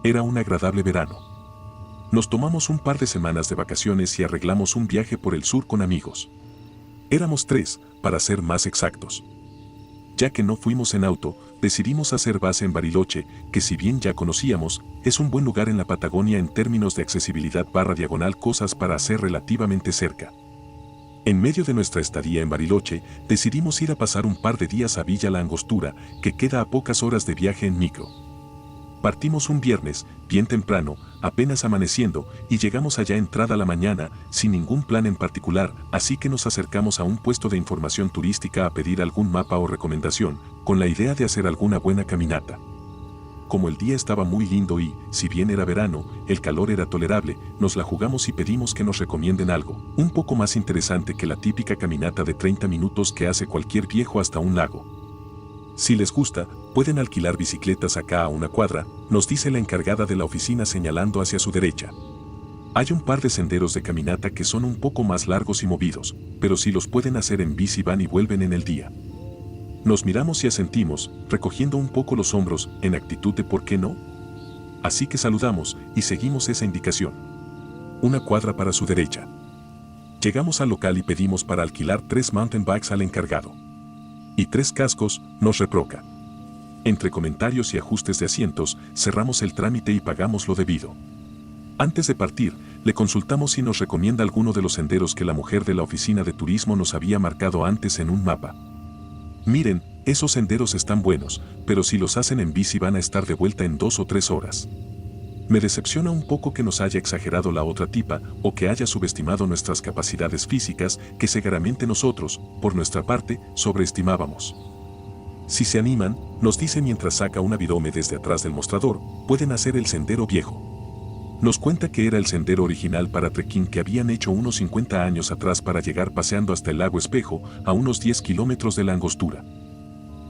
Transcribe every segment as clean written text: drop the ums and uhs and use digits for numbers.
Era un agradable verano. Nos tomamos un par de semanas de vacaciones y arreglamos un viaje por el sur con amigos. Éramos 3, para ser más exactos. Ya que no fuimos en auto, decidimos hacer base en Bariloche, que si bien ya conocíamos, es un buen lugar en la Patagonia en términos de accesibilidad / cosas para hacer relativamente cerca. En medio de nuestra estadía en Bariloche, decidimos ir a pasar un par de días a Villa La Angostura, que queda a pocas horas de viaje en micro. Partimos un viernes, bien temprano, apenas amaneciendo, y llegamos allá entrada la mañana, sin ningún plan en particular, así que nos acercamos a un puesto de información turística a pedir algún mapa o recomendación, con la idea de hacer alguna buena caminata. Como el día estaba muy lindo y, si bien era verano, el calor era tolerable, nos la jugamos y pedimos que nos recomienden algo, un poco más interesante que la típica caminata de 30 minutos que hace cualquier viejo hasta un lago. Si les gusta, pueden alquilar bicicletas acá a una cuadra, nos dice la encargada de la oficina señalando hacia su derecha. Hay un par de senderos de caminata que son un poco más largos y movidos, pero si los pueden hacer en bici van y vuelven en el día. Nos miramos y asentimos, recogiendo un poco los hombros, en actitud de ¿por qué no? Así que saludamos y seguimos esa indicación. Una cuadra para su derecha. Llegamos al local y pedimos para alquilar 3 mountain bikes al encargado. Y 3 cascos, nos reproca. Entre comentarios y ajustes de asientos, cerramos el trámite y pagamos lo debido. Antes de partir, le consultamos si nos recomienda alguno de los senderos que la mujer de la oficina de turismo nos había marcado antes en un mapa. Miren, esos senderos están buenos, pero si los hacen en bici van a estar de vuelta en 2 o 3 horas. Me decepciona un poco que nos haya exagerado la otra tipa o que haya subestimado nuestras capacidades físicas que seguramente nosotros, por nuestra parte, sobreestimábamos. Si se animan, nos dice mientras saca una virome desde atrás del mostrador, pueden hacer el sendero viejo. Nos cuenta que era el sendero original para trekking que habían hecho unos 50 años atrás para llegar paseando hasta el lago Espejo, a unos 10 kilómetros de La Angostura.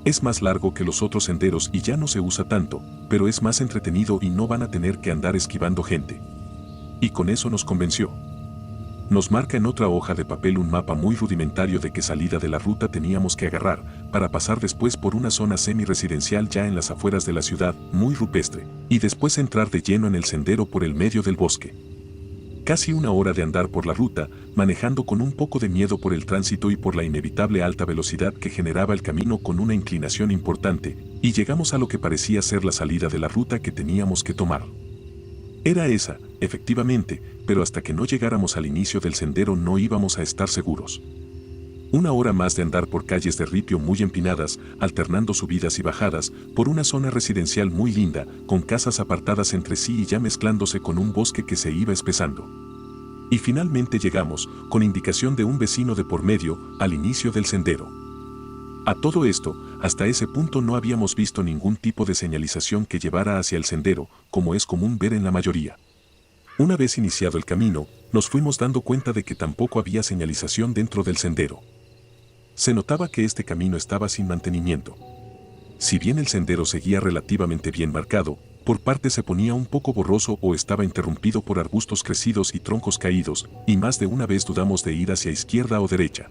Es más largo que los otros senderos y ya no se usa tanto, pero es más entretenido y no van a tener que andar esquivando gente. Y con eso nos convenció. Nos marca en otra hoja de papel un mapa muy rudimentario de qué salida de la ruta teníamos que agarrar, para pasar después por una zona semi-residencial ya en las afueras de la ciudad, muy rupestre, y después entrar de lleno en el sendero por el medio del bosque. Casi una hora de andar por la ruta, manejando con un poco de miedo por el tránsito y por la inevitable alta velocidad que generaba el camino con una inclinación importante, y llegamos a lo que parecía ser la salida de la ruta que teníamos que tomar. Era esa, efectivamente, pero hasta que no llegáramos al inicio del sendero no íbamos a estar seguros. Una hora más de andar por calles de ripio muy empinadas, alternando subidas y bajadas, por una zona residencial muy linda, con casas apartadas entre sí y ya mezclándose con un bosque que se iba espesando. Y finalmente llegamos, con indicación de un vecino de por medio, al inicio del sendero. A todo esto, hasta ese punto no habíamos visto ningún tipo de señalización que llevara hacia el sendero, como es común ver en la mayoría. Una vez iniciado el camino, nos fuimos dando cuenta de que tampoco había señalización dentro del sendero. Se notaba que este camino estaba sin mantenimiento. Si bien el sendero seguía relativamente bien marcado, por partes se ponía un poco borroso o estaba interrumpido por arbustos crecidos y troncos caídos, y más de una vez dudamos de ir hacia izquierda o derecha.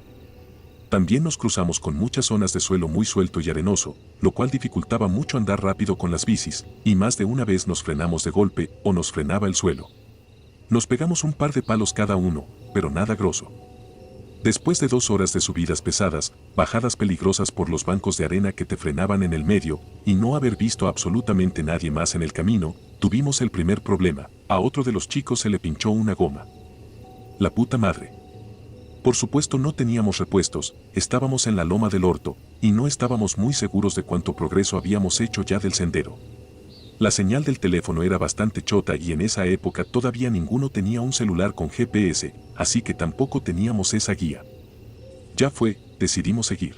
También nos cruzamos con muchas zonas de suelo muy suelto y arenoso, lo cual dificultaba mucho andar rápido con las bicis, y más de una vez nos frenamos de golpe o nos frenaba el suelo. Nos pegamos un par de palos cada uno, pero nada grosso. Después de 2 horas de subidas pesadas, bajadas peligrosas por los bancos de arena que te frenaban en el medio, y no haber visto absolutamente nadie más en el camino, tuvimos el primer problema: a otro de los chicos se le pinchó una goma. La puta madre. Por supuesto no teníamos repuestos, estábamos en la loma del Orto, y no estábamos muy seguros de cuánto progreso habíamos hecho ya del sendero. La señal del teléfono era bastante chota y en esa época todavía ninguno tenía un celular con GPS, así que tampoco teníamos esa guía. Ya fue, decidimos seguir.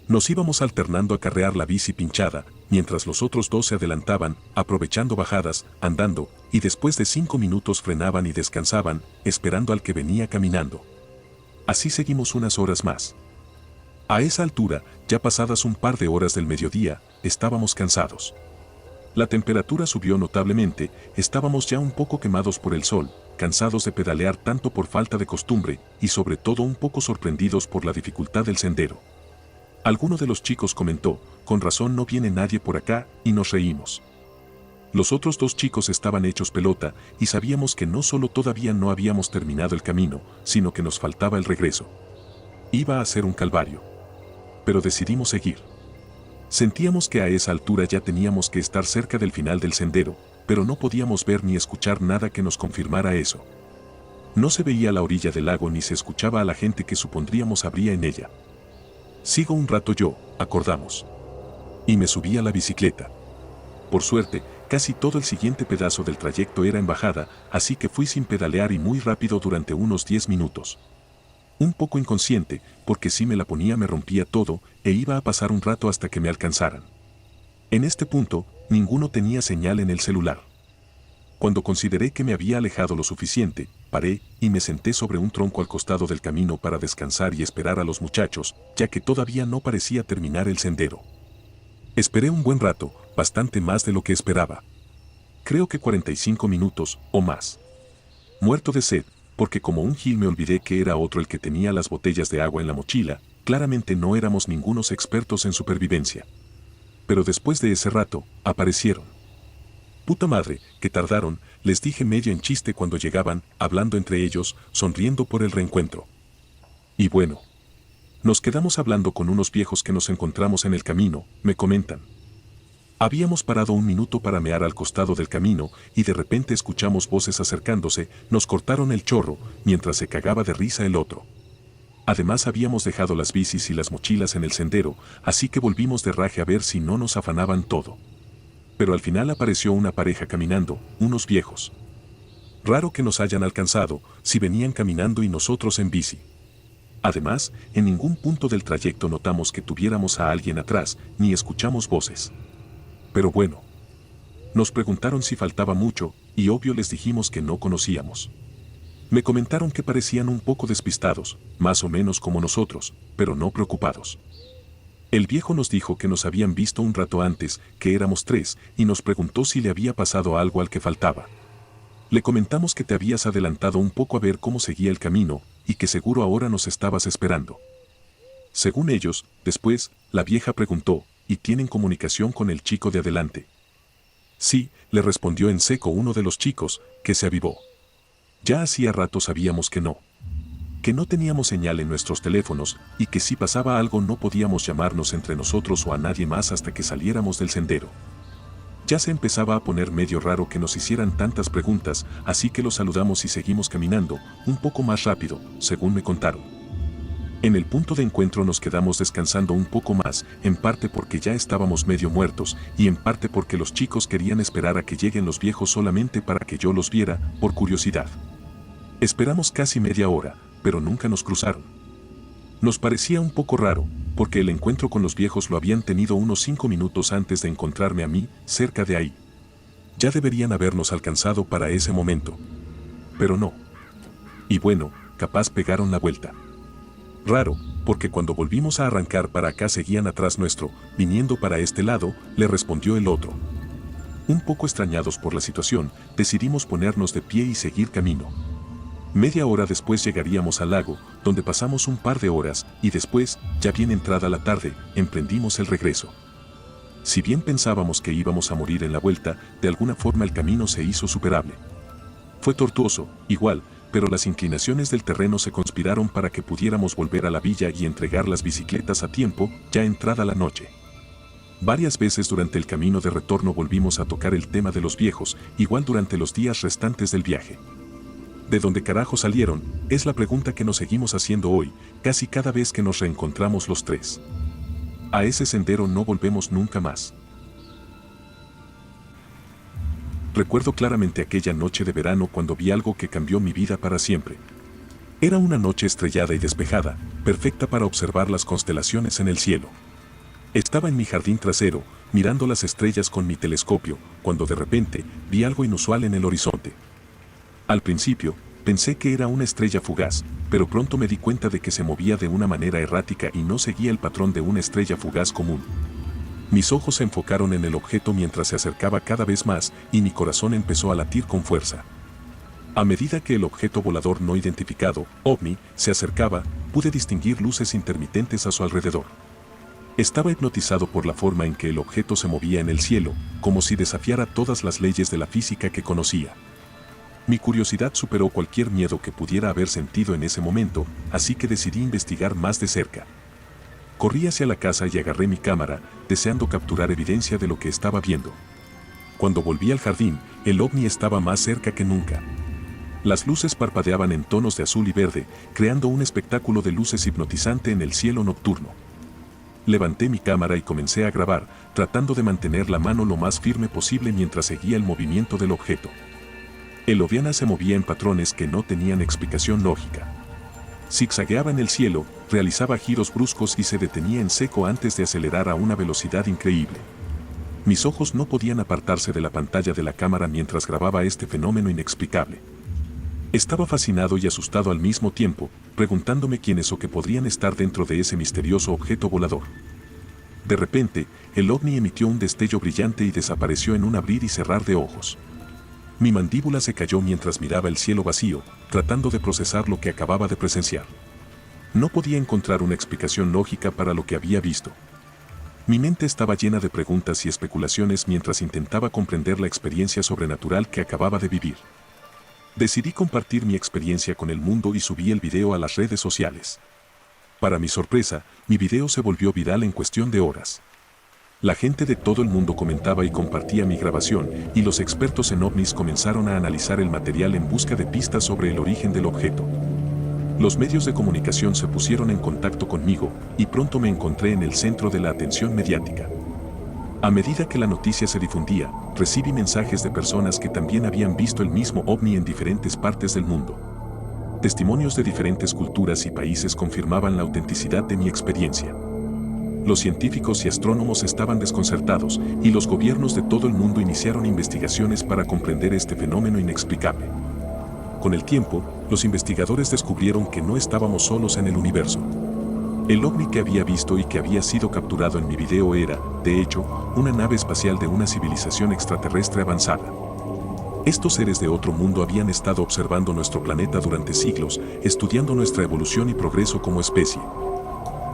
Nos íbamos alternando a carrear la bici pinchada, mientras los otros 2 se adelantaban, aprovechando bajadas, andando, y después de 5 minutos frenaban y descansaban, esperando al que venía caminando. Así seguimos unas horas más. A esa altura, ya pasadas un par de horas del mediodía, estábamos cansados. La temperatura subió notablemente, estábamos ya un poco quemados por el sol, cansados de pedalear tanto por falta de costumbre, y sobre todo un poco sorprendidos por la dificultad del sendero. Alguno de los chicos comentó: con razón no viene nadie por acá, y nos reímos. Los otros dos chicos estaban hechos pelota y sabíamos que no solo todavía no habíamos terminado el camino, sino que nos faltaba el regreso. Iba a ser un calvario. Pero decidimos seguir. Sentíamos que a esa altura ya teníamos que estar cerca del final del sendero, pero no podíamos ver ni escuchar nada que nos confirmara eso. No se veía la orilla del lago ni se escuchaba a la gente que supondríamos habría en ella. Sigo un rato yo, acordamos. Y me subí a la bicicleta. Por suerte, casi todo el siguiente pedazo del trayecto era en bajada, así que fui sin pedalear y muy rápido durante unos 10 minutos. Un poco inconsciente, porque si me la ponía me rompía todo e iba a pasar un rato hasta que me alcanzaran. En este punto, ninguno tenía señal en el celular. Cuando consideré que me había alejado lo suficiente, paré y me senté sobre un tronco al costado del camino para descansar y esperar a los muchachos, ya que todavía no parecía terminar el sendero. Esperé un buen rato, bastante más de lo que esperaba. Creo que 45 minutos o más. Muerto de sed, porque como un gil me olvidé que era otro el que tenía las botellas de agua en la mochila, claramente no éramos ningunos expertos en supervivencia. Pero después de ese rato, aparecieron. Puta madre, que tardaron, les dije medio en chiste cuando llegaban, hablando entre ellos, sonriendo por el reencuentro. Y bueno. Nos quedamos hablando con unos viejos que nos encontramos en el camino, me comentan. Habíamos parado un minuto para mear al costado del camino y de repente escuchamos voces acercándose, nos cortaron el chorro, mientras se cagaba de risa el otro. Además habíamos dejado las bicis y las mochilas en el sendero, así que volvimos de raje a ver si no nos afanaban todo. Pero al final apareció una pareja caminando, unos viejos. Raro que nos hayan alcanzado, si venían caminando y nosotros en bici. Además, en ningún punto del trayecto notamos que tuviéramos a alguien atrás, ni escuchamos voces. Pero bueno. Nos preguntaron si faltaba mucho, y obvio les dijimos que no conocíamos. Me comentaron que parecían un poco despistados, más o menos como nosotros, pero no preocupados. El viejo nos dijo que nos habían visto un rato antes, que éramos 3, y nos preguntó si le había pasado algo al que faltaba. Le comentamos que te habías adelantado un poco a ver cómo seguía el camino, y que seguro ahora nos estabas esperando. Según ellos, después, la vieja preguntó, ¿y tienen comunicación con el chico de adelante? Sí, le respondió en seco uno de los chicos, que se avivó. Ya hacía rato sabíamos que no teníamos señal en nuestros teléfonos, y que si pasaba algo no podíamos llamarnos entre nosotros o a nadie más hasta que saliéramos del sendero. Ya se empezaba a poner medio raro que nos hicieran tantas preguntas, así que los saludamos y seguimos caminando, un poco más rápido, según me contaron. En el punto de encuentro nos quedamos descansando un poco más, en parte porque ya estábamos medio muertos, y en parte porque los chicos querían esperar a que lleguen los viejos solamente para que yo los viera, por curiosidad. Esperamos casi media hora, pero nunca nos cruzaron. Nos parecía un poco raro, porque el encuentro con los viejos lo habían tenido unos 5 minutos antes de encontrarme a mí, cerca de ahí. Ya deberían habernos alcanzado para ese momento. Pero no. Y bueno, capaz pegaron la vuelta. Raro, porque cuando volvimos a arrancar para acá seguían atrás nuestro, viniendo para este lado, le respondió el otro. Un poco extrañados por la situación, decidimos ponernos de pie y seguir camino. Media hora después llegaríamos al lago, donde pasamos un par de horas, y después, ya bien entrada la tarde, emprendimos el regreso. Si bien pensábamos que íbamos a morir en la vuelta, de alguna forma el camino se hizo superable. Fue tortuoso, igual, pero las inclinaciones del terreno se conspiraron para que pudiéramos volver a la villa y entregar las bicicletas a tiempo, ya entrada la noche. Varias veces durante el camino de retorno volvimos a tocar el tema de los viejos, igual durante los días restantes del viaje. ¿De dónde carajo salieron? Es la pregunta que nos seguimos haciendo hoy, casi cada vez que nos reencontramos los 3. A ese sendero no volvemos nunca más. Recuerdo claramente aquella noche de verano cuando vi algo que cambió mi vida para siempre. Era una noche estrellada y despejada, perfecta para observar las constelaciones en el cielo. Estaba en mi jardín trasero, mirando las estrellas con mi telescopio, cuando de repente vi algo inusual en el horizonte. Al principio, pensé que era una estrella fugaz, pero pronto me di cuenta de que se movía de una manera errática y no seguía el patrón de una estrella fugaz común. Mis ojos se enfocaron en el objeto mientras se acercaba cada vez más y mi corazón empezó a latir con fuerza. A medida que el objeto volador no identificado, OVNI, se acercaba, pude distinguir luces intermitentes a su alrededor. Estaba hipnotizado por la forma en que el objeto se movía en el cielo, como si desafiara todas las leyes de la física que conocía. Mi curiosidad superó cualquier miedo que pudiera haber sentido en ese momento, así que decidí investigar más de cerca. Corrí hacia la casa y agarré mi cámara, deseando capturar evidencia de lo que estaba viendo. Cuando volví al jardín, el ovni estaba más cerca que nunca. Las luces parpadeaban en tonos de azul y verde, creando un espectáculo de luces hipnotizante en el cielo nocturno. Levanté mi cámara y comencé a grabar, tratando de mantener la mano lo más firme posible mientras seguía el movimiento del objeto. El Oviana se movía en patrones que no tenían explicación lógica. Zigzagueaba en el cielo, realizaba giros bruscos y se detenía en seco antes de acelerar a una velocidad increíble. Mis ojos no podían apartarse de la pantalla de la cámara mientras grababa este fenómeno inexplicable. Estaba fascinado y asustado al mismo tiempo, preguntándome quiénes o qué podrían estar dentro de ese misterioso objeto volador. De repente, el ovni emitió un destello brillante y desapareció en un abrir y cerrar de ojos. Mi mandíbula se cayó mientras miraba el cielo vacío, tratando de procesar lo que acababa de presenciar. No podía encontrar una explicación lógica para lo que había visto. Mi mente estaba llena de preguntas y especulaciones mientras intentaba comprender la experiencia sobrenatural que acababa de vivir. Decidí compartir mi experiencia con el mundo y subí el video a las redes sociales. Para mi sorpresa, mi video se volvió viral en cuestión de horas. La gente de todo el mundo comentaba y compartía mi grabación, y los expertos en ovnis comenzaron a analizar el material en busca de pistas sobre el origen del objeto. Los medios de comunicación se pusieron en contacto conmigo, y pronto me encontré en el centro de la atención mediática. A medida que la noticia se difundía, recibí mensajes de personas que también habían visto el mismo ovni en diferentes partes del mundo. Testimonios de diferentes culturas y países confirmaban la autenticidad de mi experiencia. Los científicos y astrónomos estaban desconcertados, y los gobiernos de todo el mundo iniciaron investigaciones para comprender este fenómeno inexplicable. Con el tiempo, los investigadores descubrieron que no estábamos solos en el universo. El ovni que había visto y que había sido capturado en mi video era, de hecho, una nave espacial de una civilización extraterrestre avanzada. Estos seres de otro mundo habían estado observando nuestro planeta durante siglos, estudiando nuestra evolución y progreso como especie.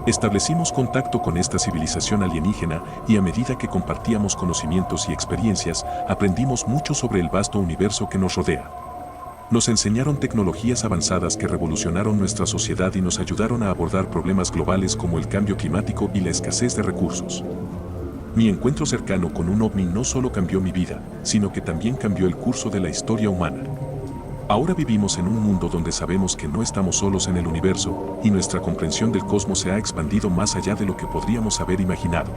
Establecimos contacto con esta civilización alienígena y a medida que compartíamos conocimientos y experiencias, aprendimos mucho sobre el vasto universo que nos rodea. Nos enseñaron tecnologías avanzadas que revolucionaron nuestra sociedad y nos ayudaron a abordar problemas globales como el cambio climático y la escasez de recursos. Mi encuentro cercano con un ovni no solo cambió mi vida, sino que también cambió el curso de la historia humana. Ahora vivimos en un mundo donde sabemos que no estamos solos en el universo, y nuestra comprensión del cosmos se ha expandido más allá de lo que podríamos haber imaginado.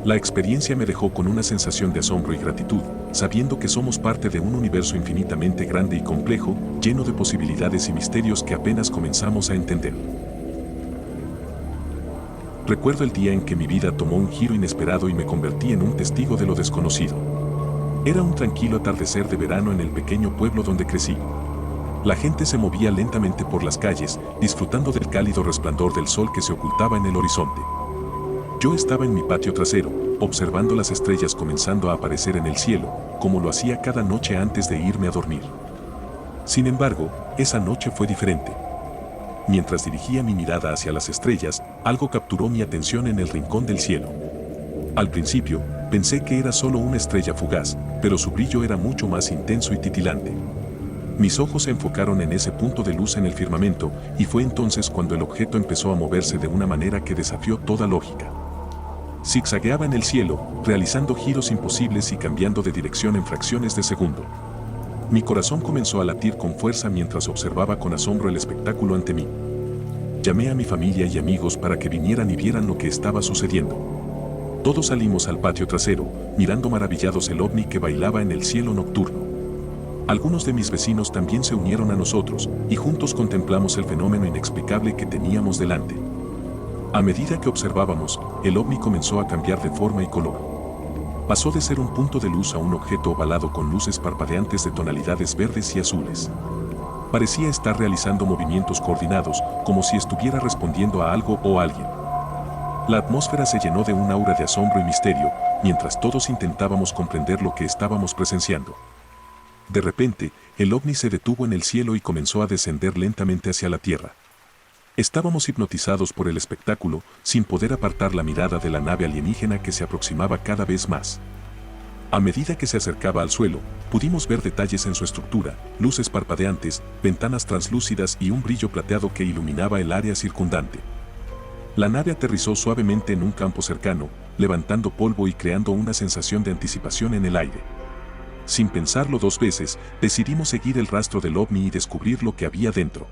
La experiencia me dejó con una sensación de asombro y gratitud, sabiendo que somos parte de un universo infinitamente grande y complejo, lleno de posibilidades y misterios que apenas comenzamos a entender. Recuerdo el día en que mi vida tomó un giro inesperado y me convertí en un testigo de lo desconocido. Era un tranquilo atardecer de verano en el pequeño pueblo donde crecí. La gente se movía lentamente por las calles, disfrutando del cálido resplandor del sol que se ocultaba en el horizonte. Yo estaba en mi patio trasero, observando las estrellas comenzando a aparecer en el cielo, como lo hacía cada noche antes de irme a dormir. Sin embargo, esa noche fue diferente. Mientras dirigía mi mirada hacia las estrellas, algo capturó mi atención en el rincón del cielo. Al principio, pensé que era solo una estrella fugaz, pero su brillo era mucho más intenso y titilante. Mis ojos se enfocaron en ese punto de luz en el firmamento, y fue entonces cuando el objeto empezó a moverse de una manera que desafió toda lógica. Zigzagueaba en el cielo, realizando giros imposibles y cambiando de dirección en fracciones de segundo. Mi corazón comenzó a latir con fuerza mientras observaba con asombro el espectáculo ante mí. Llamé a mi familia y amigos para que vinieran y vieran lo que estaba sucediendo. Todos salimos al patio trasero, mirando maravillados el ovni que bailaba en el cielo nocturno. Algunos de mis vecinos también se unieron a nosotros, y juntos contemplamos el fenómeno inexplicable que teníamos delante. A medida que observábamos, el ovni comenzó a cambiar de forma y color. Pasó de ser un punto de luz a un objeto ovalado con luces parpadeantes de tonalidades verdes y azules. Parecía estar realizando movimientos coordinados, como si estuviera respondiendo a algo o a alguien. La atmósfera se llenó de un aura de asombro y misterio, mientras todos intentábamos comprender lo que estábamos presenciando. De repente, el ovni se detuvo en el cielo y comenzó a descender lentamente hacia la tierra. Estábamos hipnotizados por el espectáculo, sin poder apartar la mirada de la nave alienígena que se aproximaba cada vez más. A medida que se acercaba al suelo, pudimos ver detalles en su estructura, luces parpadeantes, ventanas translúcidas y un brillo plateado que iluminaba el área circundante. La nave aterrizó suavemente en un campo cercano, levantando polvo y creando una sensación de anticipación en el aire. Sin pensarlo dos veces, decidimos seguir el rastro del ovni y descubrir lo que había dentro.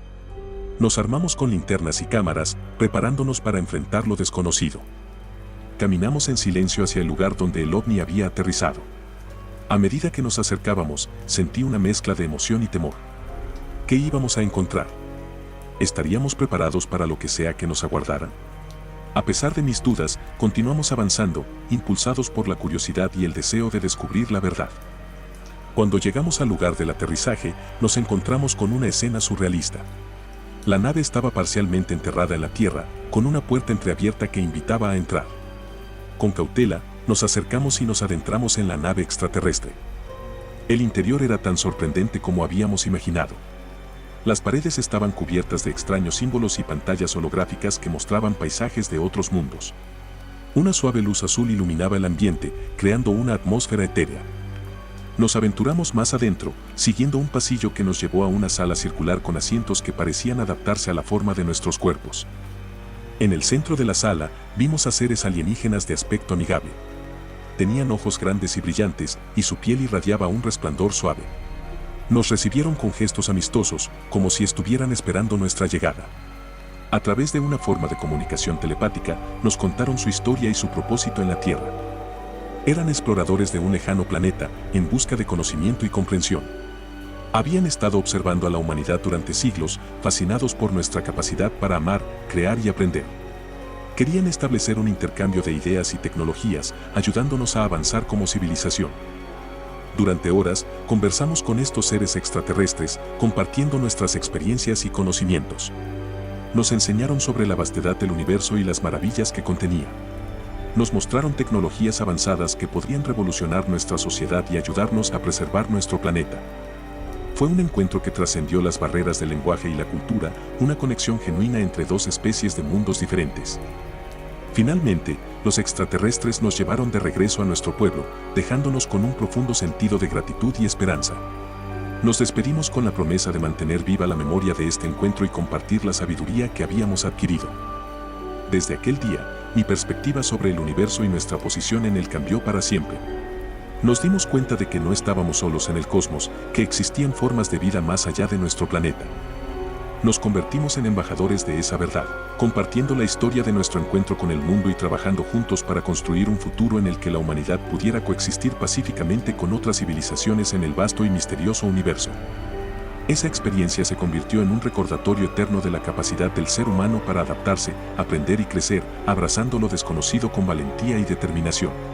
Nos armamos con linternas y cámaras, preparándonos para enfrentar lo desconocido. Caminamos en silencio hacia el lugar donde el ovni había aterrizado. A medida que nos acercábamos, sentí una mezcla de emoción y temor. ¿Qué íbamos a encontrar? ¿Estaríamos preparados para lo que sea que nos aguardara? A pesar de mis dudas, continuamos avanzando, impulsados por la curiosidad y el deseo de descubrir la verdad. Cuando llegamos al lugar del aterrizaje, nos encontramos con una escena surrealista. La nave estaba parcialmente enterrada en la tierra, con una puerta entreabierta que invitaba a entrar. Con cautela, nos acercamos y nos adentramos en la nave extraterrestre. El interior era tan sorprendente como habíamos imaginado. Las paredes estaban cubiertas de extraños símbolos y pantallas holográficas que mostraban paisajes de otros mundos. Una suave luz azul iluminaba el ambiente, creando una atmósfera etérea. Nos aventuramos más adentro, siguiendo un pasillo que nos llevó a una sala circular con asientos que parecían adaptarse a la forma de nuestros cuerpos. En el centro de la sala, vimos a seres alienígenas de aspecto amigable. Tenían ojos grandes y brillantes, y su piel irradiaba un resplandor suave. Nos recibieron con gestos amistosos, como si estuvieran esperando nuestra llegada. A través de una forma de comunicación telepática, nos contaron su historia y su propósito en la Tierra. Eran exploradores de un lejano planeta, en busca de conocimiento y comprensión. Habían estado observando a la humanidad durante siglos, fascinados por nuestra capacidad para amar, crear y aprender. Querían establecer un intercambio de ideas y tecnologías, ayudándonos a avanzar como civilización. Durante horas, conversamos con estos seres extraterrestres, compartiendo nuestras experiencias y conocimientos. Nos enseñaron sobre la vastedad del universo y las maravillas que contenía. Nos mostraron tecnologías avanzadas que podrían revolucionar nuestra sociedad y ayudarnos a preservar nuestro planeta. Fue un encuentro que trascendió las barreras del lenguaje y la cultura, una conexión genuina entre dos especies de mundos diferentes. Finalmente, los extraterrestres nos llevaron de regreso a nuestro pueblo, dejándonos con un profundo sentido de gratitud y esperanza. Nos despedimos con la promesa de mantener viva la memoria de este encuentro y compartir la sabiduría que habíamos adquirido. Desde aquel día, mi perspectiva sobre el universo y nuestra posición en él cambió para siempre. Nos dimos cuenta de que no estábamos solos en el cosmos, que existían formas de vida más allá de nuestro planeta. Nos convertimos en embajadores de esa verdad, compartiendo la historia de nuestro encuentro con el mundo y trabajando juntos para construir un futuro en el que la humanidad pudiera coexistir pacíficamente con otras civilizaciones en el vasto y misterioso universo. Esa experiencia se convirtió en un recordatorio eterno de la capacidad del ser humano para adaptarse, aprender y crecer, abrazando lo desconocido con valentía y determinación.